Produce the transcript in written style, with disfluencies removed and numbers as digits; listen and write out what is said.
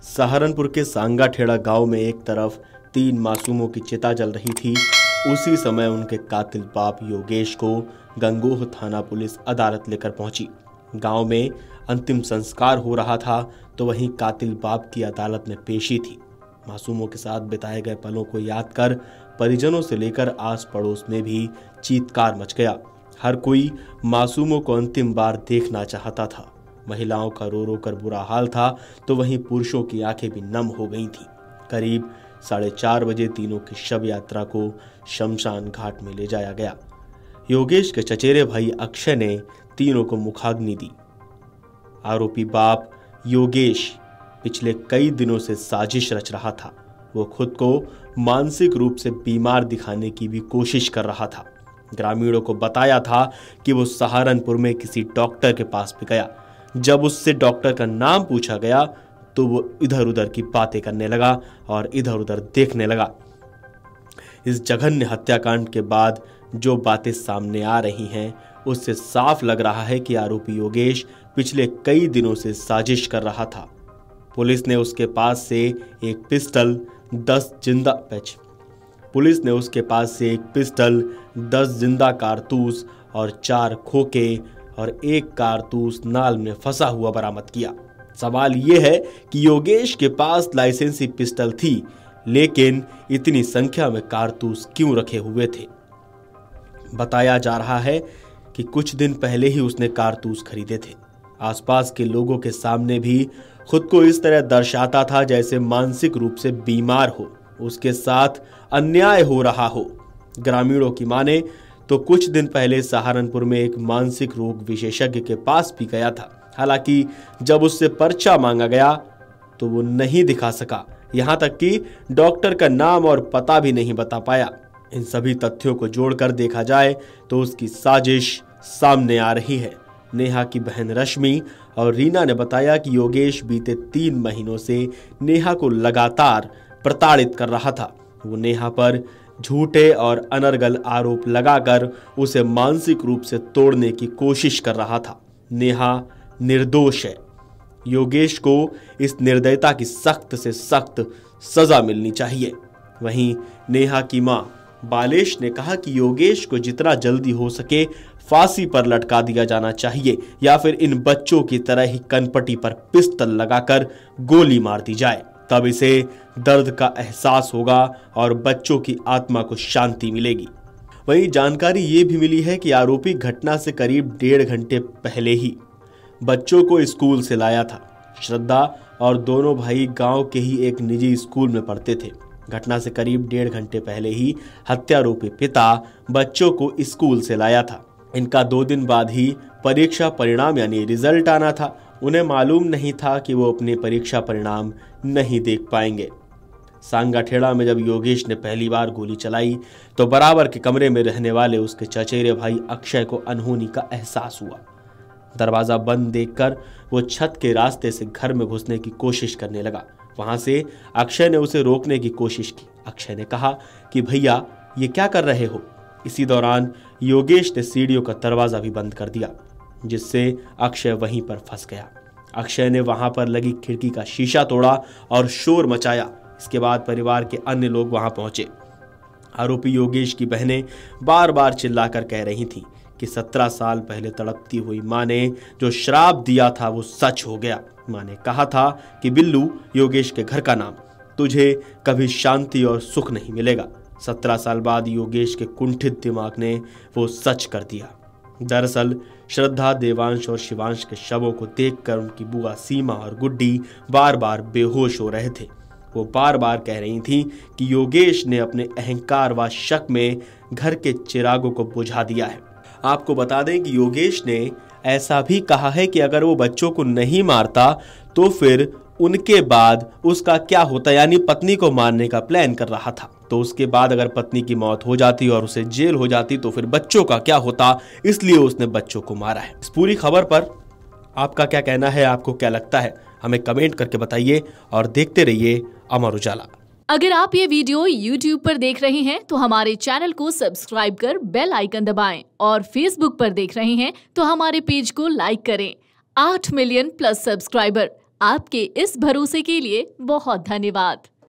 सहारनपुर के सांगाठेड़ा गांव में एक तरफ 3 मासूमों की चिता जल रही थी। उसी समय उनके कातिल बाप योगेश को गंगोह थाना पुलिस अदालत लेकर पहुंची। गांव में अंतिम संस्कार हो रहा था तो वहीं कातिल बाप की अदालत में पेशी थी। मासूमों के साथ बिताए गए पलों को याद कर परिजनों से लेकर आस पड़ोस में भी चीत्कार मच गया। हर कोई मासूमों को अंतिम बार देखना चाहता था। महिलाओं का रो रो कर बुरा हाल था तो वहीं पुरुषों की आंखें भी नम हो गई थीं। करीब 4:30 बजे तीनों की शव यात्रा को शमशान घाट में ले जाया गया। योगेश के चचेरे भाई अक्षय ने तीनों को मुखाग्नि दी। आरोपी बाप योगेश पिछले कई दिनों से साजिश रच रहा था। वो खुद को मानसिक रूप से बीमार दिखाने की भी कोशिश कर रहा था। ग्रामीणों को बताया था कि वो सहारनपुर में किसी डॉक्टर के पास भी गया। जब उससे डॉक्टर का नाम पूछा गया तो वो इधर उधर की बातें करने लगा और इधर उधर देखने लगा। इस जघन्य हत्याकांड के बाद जो बातें सामने आ रही हैं उससे साफ लग रहा है कि आरोपी योगेश पिछले कई दिनों से साजिश कर रहा था। पुलिस ने उसके पास से एक पिस्टल, 10 जिंदा कारतूस और 4 खोखे और 1 कारतूस नाल में फंसा हुआ बरामद किया। सवाल यह है कि योगेश के पास लाइसेंसी पिस्टल थी, लेकिन इतनी संख्या में कारतूस क्यों रखे हुए थे? बताया जा रहा है कि कुछ दिन पहले ही उसने कारतूस खरीदे थे। आसपास के लोगों के सामने भी खुद को इस तरह दर्शाता था जैसे मानसिक रूप से बीमार हो, उसके साथ अन्याय हो रहा हो। ग्रामीणों की माने तो कुछ दिन पहले सहारनपुर में एक मानसिक रोग विशेषज्ञ के पास भी गया था। हालांकि जब उससे पर्चा मांगा गया तो वो नहीं दिखा सका, यहां तक कि डॉक्टर का नाम और पता भी नहीं बता पाया। इन सभी तथ्यों को जोड़कर देखा जाए तो उसकी साजिश सामने आ रही है। नेहा की बहन रश्मि और रीना ने बताया कि योगेश बीते 3 महीनों से नेहा को लगातार प्रताड़ित कर रहा था। वो नेहा पर झूठे और अनर्गल आरोप लगाकर उसे मानसिक रूप से तोड़ने की कोशिश कर रहा था। नेहा निर्दोष है। योगेश को इस निर्दयता की सख्त से सख्त सजा मिलनी चाहिए। वहीं नेहा की मां बालेश ने कहा कि योगेश को जितना जल्दी हो सके फांसी पर लटका दिया जाना चाहिए या फिर इन बच्चों की तरह ही कनपटी पर पिस्तल लगाकर गोली मार दी जाए। तब इसे दर्द का एहसास होगा और बच्चों की आत्मा को शांति मिलेगी। वहीं जानकारी ये भी मिली है कि आरोपी घटना से करीब 1.5 घंटे पहले ही बच्चों को स्कूल से लाया था। श्रद्धा और दोनों भाई गांव के ही एक निजी स्कूल में पढ़ते थे। घटना से करीब 1.5 घंटे पहले ही हत्यारोपी पिता बच्चों को स्कूल से लाया था। इनका 2 दिन बाद ही परीक्षा परिणाम यानी रिजल्ट आना था। उन्हें मालूम नहीं था कि वो अपने परीक्षा परिणाम नहीं देख पाएंगे। सांगाठेड़ा में जब योगेश ने पहली बार गोली चलाई तो बराबर के कमरे में रहने वाले उसके चचेरे भाई अक्षय को अनहोनी का एहसास हुआ। दरवाजा बंद देखकर वो छत के रास्ते से घर में घुसने की कोशिश करने लगा। वहां से अक्षय ने उसे रोकने की कोशिश की। अक्षय ने कहा कि भैया ये क्या कर रहे हो? इसी दौरान योगेश ने सीढ़ियों का दरवाजा भी बंद कर दिया, जिससे अक्षय वहीं पर फंस गया। अक्षय ने वहां पर लगी खिड़की का शीशा तोड़ा और शोर मचाया। इसके बाद परिवार के अन्य लोग वहां पहुंचे। आरोपी योगेश की बहनें बार बार चिल्लाकर कह रही थीं कि 17 साल पहले तड़पती हुई मां ने जो श्राप दिया था वो सच हो गया। मां ने कहा था कि बिल्लू, योगेश के घर का नाम, तुझे कभी शांति और सुख नहीं मिलेगा। 17 साल बाद योगेश के कुंठित दिमाग ने वो सच कर दिया। दरअसल श्रद्धा, देवांश और शिवांश के शवों को देखकर उनकी बुआ सीमा और गुड्डी बार बार बेहोश हो रहे थे। वो बार बार कह रही थीं कि योगेश ने अपने अहंकार व शक में घर के चिरागों को बुझा दिया है। आपको बता दें कि योगेश ने ऐसा भी कहा है कि अगर वो बच्चों को नहीं मारता तो फिर उनके बाद उसका क्या होता, यानी पत्नी को मारने का प्लान कर रहा था। तो उसके बाद अगर पत्नी की मौत हो जाती और उसे जेल हो जाती तो फिर बच्चों का क्या होता, इसलिए उसने बच्चों को मारा है। इस पूरी खबर पर आपका क्या कहना है? आपको क्या लगता है? हमें कमेंट करके बताइए और देखते रहिए अमर उजाला। अगर आप ये वीडियो YouTube पर देख रहे हैं तो हमारे चैनल को सब्सक्राइब कर बेल आइकन दबाएं और Facebook पर देख रहे हैं तो हमारे पेज को लाइक करें। 8 मिलियन प्लस सब्सक्राइबर, आपके इस भरोसे के लिए बहुत धन्यवाद।